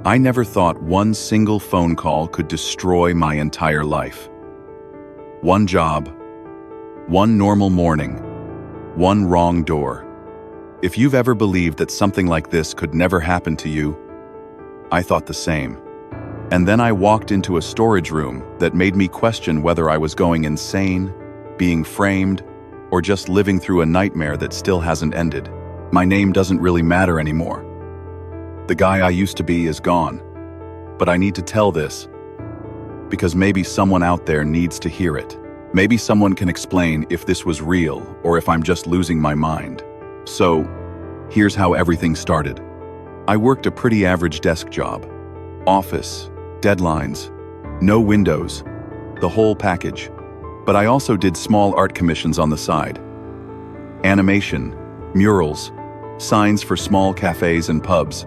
I never thought one single phone call could destroy my entire life. One job, one normal morning, one wrong door. If you've ever believed that something like this could never happen to you, I thought the same. And then I walked into a storage room that made me question whether I was going insane, being framed, or just living through a nightmare that still hasn't ended. My name doesn't really matter anymore. The guy I used to be is gone. But I need to tell this because maybe someone out there needs to hear it. Maybe someone can explain if this was real or if I'm just losing my mind. So, here's how everything started. I worked a pretty average desk job. Office, deadlines, no windows, the whole package. But I also did small art commissions on the side. Animation, murals, signs for small cafes and pubs.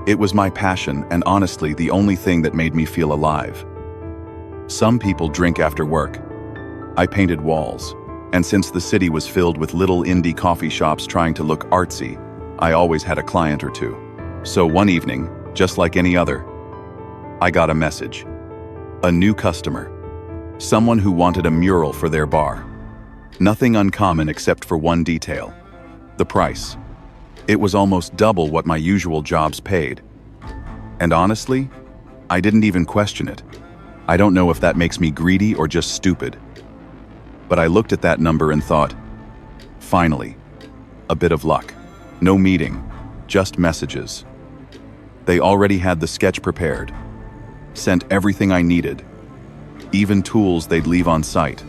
It was my passion and honestly the only thing that made me feel alive. Some people drink after work. I painted walls, and since the city was filled with little indie coffee shops trying to look artsy, I always had a client or two. So one evening, just like any other, I got a message. A new customer. Someone who wanted a mural for their bar. Nothing uncommon except for one detail. The price. It was almost double what my usual jobs paid. And honestly, I didn't even question it. I don't know if that makes me greedy or just stupid. But I looked at that number and thought, finally, a bit of luck. No meeting, just messages. They already had the sketch prepared, sent everything I needed, even tools they'd leave on site.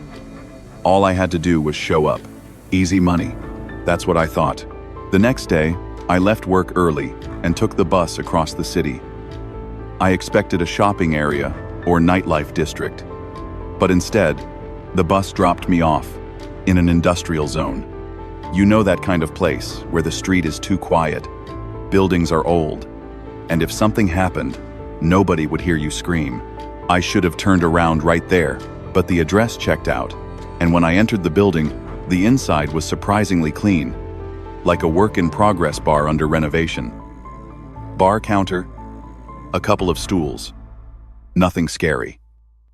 All I had to do was show up. Easy money. That's what I thought. The next day, I left work early and took the bus across the city. I expected a shopping area or nightlife district, but instead, the bus dropped me off in an industrial zone. You know that kind of place where the street is too quiet, buildings are old, and if something happened, nobody would hear you scream. I should have turned around right there, but the address checked out, and when I entered the building, the inside was surprisingly clean, like a work-in-progress bar under renovation. Bar counter, a couple of stools. Nothing scary.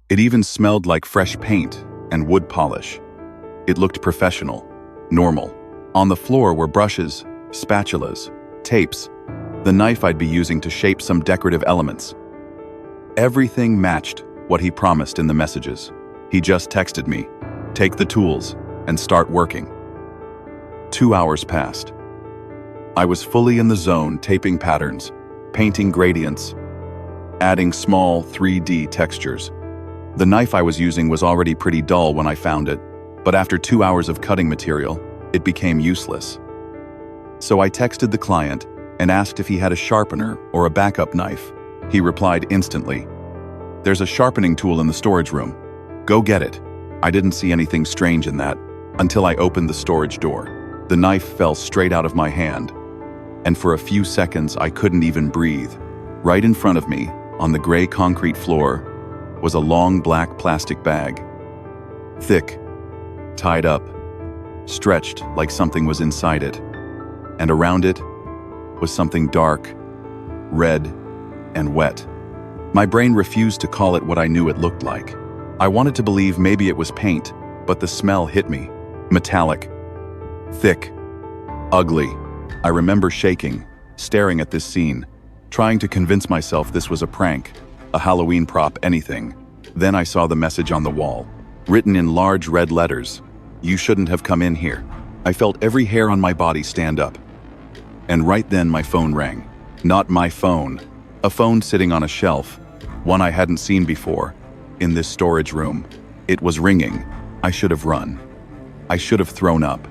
It even smelled like fresh paint and wood polish. It looked professional, normal. On the floor were brushes, spatulas, tapes, the knife I'd be using to shape some decorative elements. Everything matched what he promised in the messages. He just texted me, "Take the tools and start working." 2 hours passed. I was fully in the zone, taping patterns, painting gradients, adding small 3D textures. The knife I was using was already pretty dull when I found it, but after 2 hours of cutting material, it became useless. So I texted the client and asked if he had a sharpener or a backup knife. He replied instantly, "There's a sharpening tool in the storage room. Go get it." I didn't see anything strange in that until I opened the storage door. The knife fell straight out of my hand, and for a few seconds I couldn't even breathe. Right in front of me, on the gray concrete floor, was a long black plastic bag. Thick, tied up, stretched like something was inside it. And around it was something dark, red, and wet. My brain refused to call it what I knew it looked like. I wanted to believe maybe it was paint, but the smell hit me. Metallic. Thick. Ugly. I remember shaking, staring at this scene, trying to convince myself this was a prank, a Halloween prop, anything. Then I saw the message on the wall, written in large red letters, "You shouldn't have come in here." I felt every hair on my body stand up. And right then my phone rang. Not my phone. A phone sitting on a shelf, one I hadn't seen before, in this storage room. It was ringing. I should have run. I should have thrown up.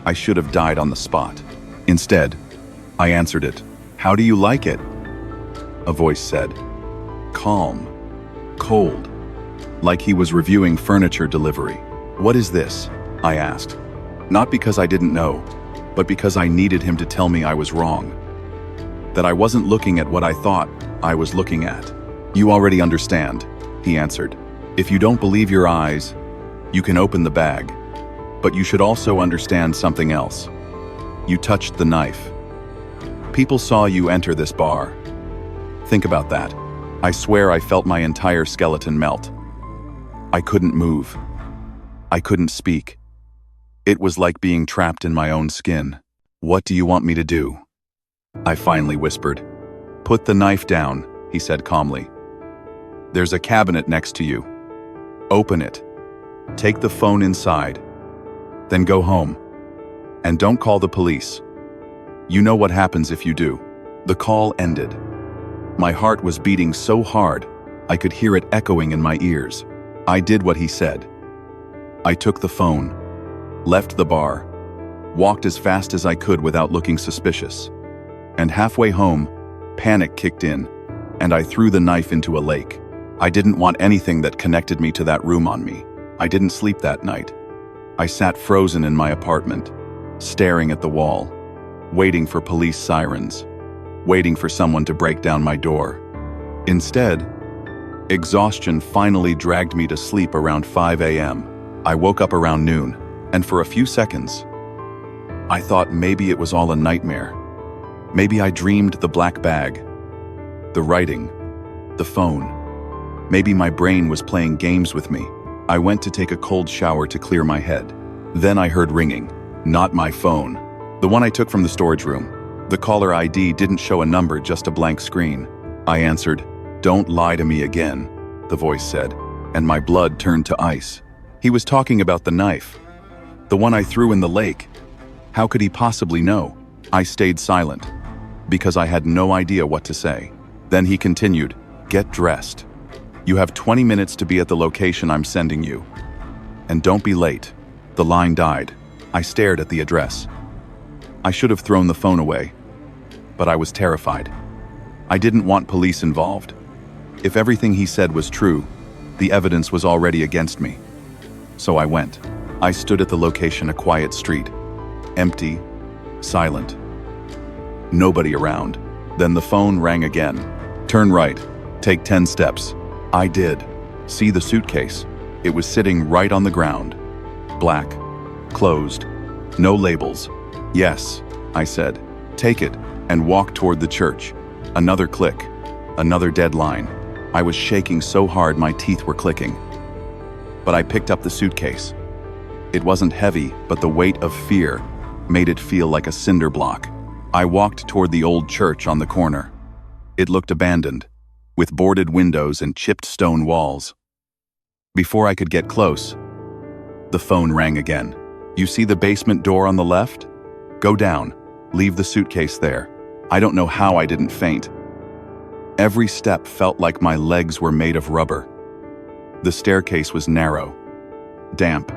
I should have died on the spot. Instead, I answered it. "How do you like it?" A voice said. Calm. Cold. Like he was reviewing furniture delivery. "What is this?" I asked. Not because I didn't know, but because I needed him to tell me I was wrong. That I wasn't looking at what I thought I was looking at. "You already understand," he answered. "If you don't believe your eyes, you can open the bag. But you should also understand something else. You touched the knife. People saw you enter this bar. Think about that. I swear I felt my entire skeleton melt. I couldn't move. I couldn't speak. It was like being trapped in my own skin. "What do you want me to do?" I finally whispered. "Put the knife down," he said calmly. "There's a cabinet next to you. Open it. Take the phone inside. Then go home. And don't call the police. You know what happens if you do." The call ended. My heart was beating so hard, I could hear it echoing in my ears. I did what he said. I took the phone, left the bar, walked as fast as I could without looking suspicious. And halfway home, panic kicked in, and I threw the knife into a lake. I didn't want anything that connected me to that room on me. I didn't sleep that night. I sat frozen in my apartment, staring at the wall, waiting for police sirens, waiting for someone to break down my door. Instead, exhaustion finally dragged me to sleep around 5 a.m. I woke up around noon, and for a few seconds, I thought maybe it was all a nightmare. Maybe I dreamed the black bag, the writing, the phone. Maybe my brain was playing games with me. I went to take a cold shower to clear my head. Then I heard ringing. Not my phone. The one I took from the storage room. The caller ID didn't show a number, just a blank screen. I answered. "Don't lie to me again," the voice said, and my blood turned to ice. He was talking about the knife, the one I threw in the lake. How could he possibly know? I stayed silent, because I had no idea what to say. Then he continued, "Get dressed. You have 20 minutes to be at the location I'm sending you. And don't be late." The line died. I stared at the address. I should have thrown the phone away, but I was terrified. I didn't want police involved. If everything he said was true, the evidence was already against me. So I went. I stood at the location, a quiet street. Empty, silent. Nobody around. Then the phone rang again. "Turn right. Take 10 steps." I did. See the suitcase? It was sitting right on the ground. Black. Closed. No labels. "Yes," I said. "Take it," and walk toward the church. Another click. Another deadline. I was shaking so hard my teeth were clicking. But I picked up the suitcase. It wasn't heavy, but the weight of fear made it feel like a cinder block. I walked toward the old church on the corner. It looked abandoned, with boarded windows and chipped stone walls. Before I could get close, the phone rang again. "You see the basement door on the left? Go down. Leave the suitcase there." I don't know how I didn't faint. Every step felt like my legs were made of rubber. The staircase was narrow, damp,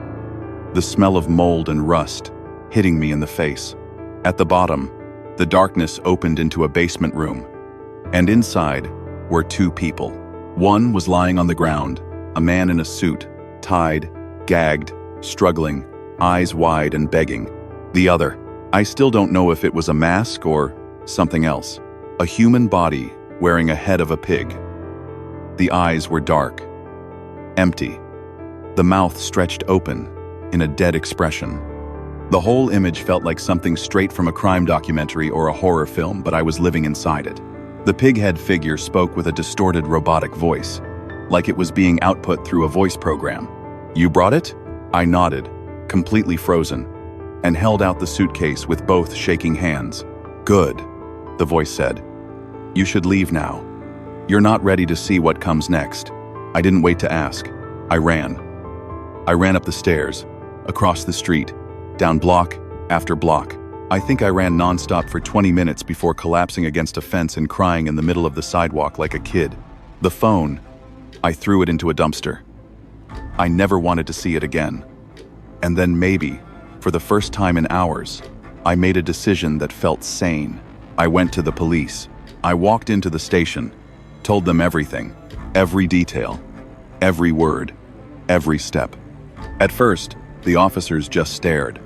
the smell of mold and rust hitting me in the face. At the bottom, the darkness opened into a basement room, and inside were two people. One was lying on the ground, a man in a suit, tied, gagged, struggling, eyes wide and begging. The other, I still don't know if it was a mask or something else, a human body wearing a head of a pig. The eyes were dark, empty, the mouth stretched open in a dead expression. The whole image felt like something straight from a crime documentary or a horror film, but I was living inside it. The pig-head figure spoke with a distorted robotic voice, like it was being output through a voice program. "You brought it?" I nodded, completely frozen, and held out the suitcase with both shaking hands. "Good," the voice said. "You should leave now. You're not ready to see what comes next." I didn't wait to ask. I ran. I ran up the stairs, across the street, down block after block. I think I ran nonstop for 20 minutes before collapsing against a fence and crying in the middle of the sidewalk like a kid. The phone, I threw it into a dumpster. I never wanted to see it again. And then maybe, for the first time in hours, I made a decision that felt sane. I went to the police. I walked into the station, told them everything, every detail, every word, every step. At first, the officers just stared.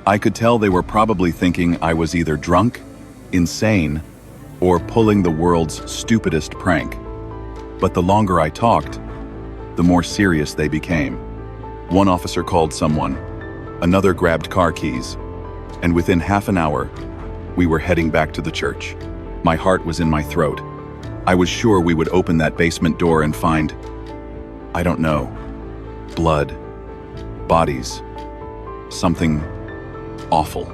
I could tell they were probably thinking I was either drunk, insane, or pulling the world's stupidest prank. But the longer I talked, the more serious they became. One officer called someone, another grabbed car keys, and within half an hour, we were heading back to the church. My heart was in my throat. I was sure we would open that basement door and find, I don't know, blood, bodies, something awful.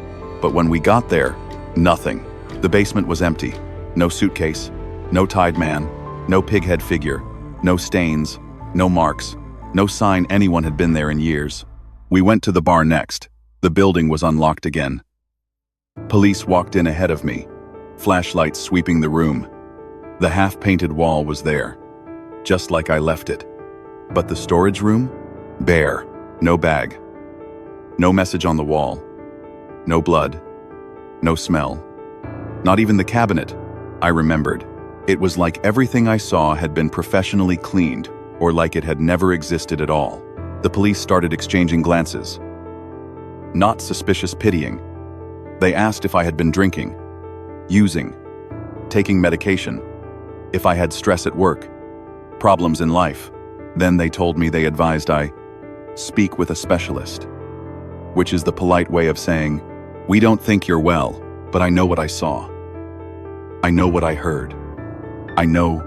But when we got there, nothing. The basement was empty. No suitcase, no tied man, no pighead figure, no stains, no marks, no sign anyone had been there in years. We went to the bar next. The building was unlocked again. Police walked in ahead of me, flashlights sweeping the room. The half-painted wall was there, just like I left it. But the storage room? Bare. No bag. No message on the wall. No blood. No smell. Not even the cabinet. I remembered. It was like everything I saw had been professionally cleaned, or like it had never existed at all. The police started exchanging glances. Not suspicious pitying. They asked if I had been drinking, using, taking medication, if I had stress at work, problems in life. Then they told me they advised I speak with a specialist, which is the polite way of saying, we don't think you're well, but I know what I saw. I know what I heard. I know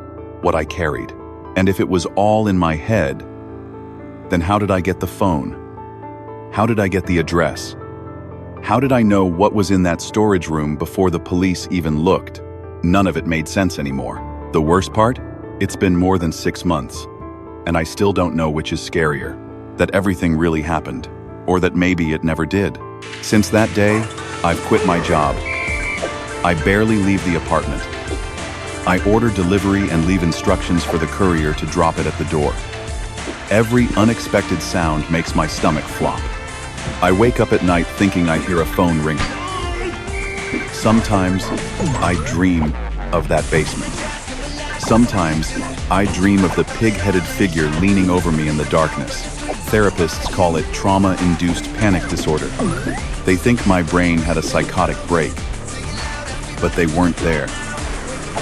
what I carried. And if it was all in my head, then how did I get the phone? How did I get the address? How did I know what was in that storage room before the police even looked? None of it made sense anymore. The worst part? It's been more than 6 months, and I still don't know which is scarier, that everything really happened, or that maybe it never did. Since that day, I've quit my job. I barely leave the apartment. I order delivery and leave instructions for the courier to drop it at the door. Every unexpected sound makes my stomach flop. I wake up at night thinking I hear a phone ringing. Sometimes I dream of that basement. Sometimes I dream of the pig-headed figure leaning over me in the darkness. Therapists call it trauma-induced panic disorder. They think my brain had a psychotic break, but they weren't there.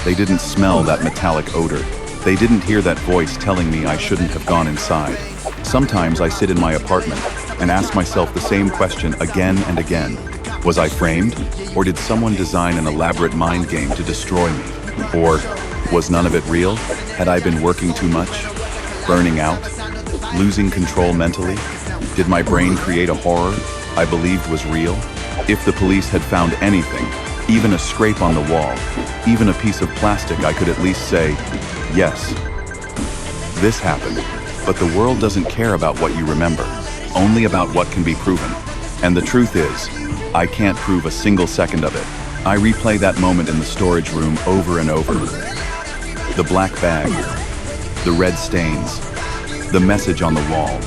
They didn't smell that metallic odor. They didn't hear that voice telling me I shouldn't have gone inside. Sometimes I sit in my apartment and ask myself the same question again and again. Was I framed? Or did someone design an elaborate mind game to destroy me? Or was none of it real? Had I been working too much? Burning out? Losing control mentally? Did my brain create a horror I believed was real? If the police had found anything, even a scrape on the wall, even a piece of plastic, I could at least say, yes, this happened. But the world doesn't care about what you remember, only about what can be proven. And the truth is, I can't prove a single second of it. I replay that moment in the storage room over and over. The black bag, the red stains, the message on the wall,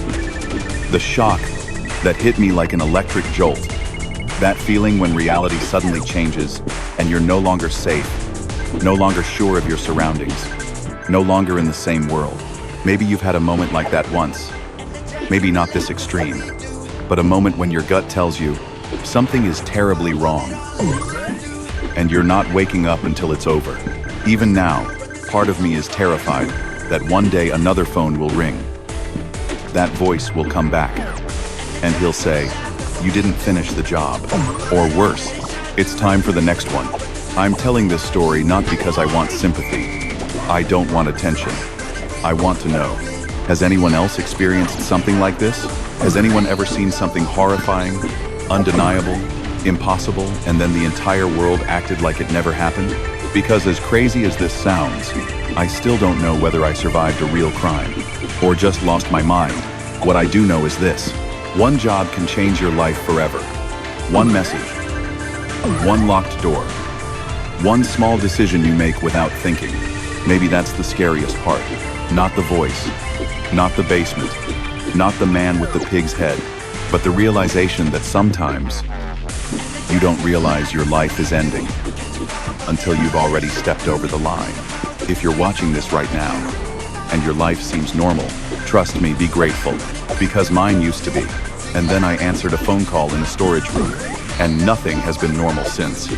the shock that hit me like an electric jolt. That feeling when reality suddenly changes and you're no longer safe, no longer sure of your surroundings, no longer in the same world. Maybe you've had a moment like that once. Maybe not this extreme, but a moment when your gut tells you something is terribly wrong, and you're not waking up until it's over. Even now, part of me is terrified that one day another phone will ring. That voice will come back, and he'll say, you didn't finish the job. Or worse, it's time for the next one. I'm telling this story not because I want sympathy. I don't want attention. I want to know, has anyone else experienced something like this? Has anyone ever seen something horrifying, undeniable, impossible, and then the entire world acted like it never happened? Because as crazy as this sounds, I still don't know whether I survived a real crime or just lost my mind. What I do know is this: one job can change your life forever. One message, one locked door, one small decision you make without thinking. Maybe that's the scariest part. Not the voice, not the basement, not the man with the pig's head, but the realization that sometimes you don't realize your life is ending until you've already stepped over the line. If you're watching this right now and your life seems normal, trust me, be grateful, because mine used to be. And then I answered a phone call in a storage room, and nothing has been normal since.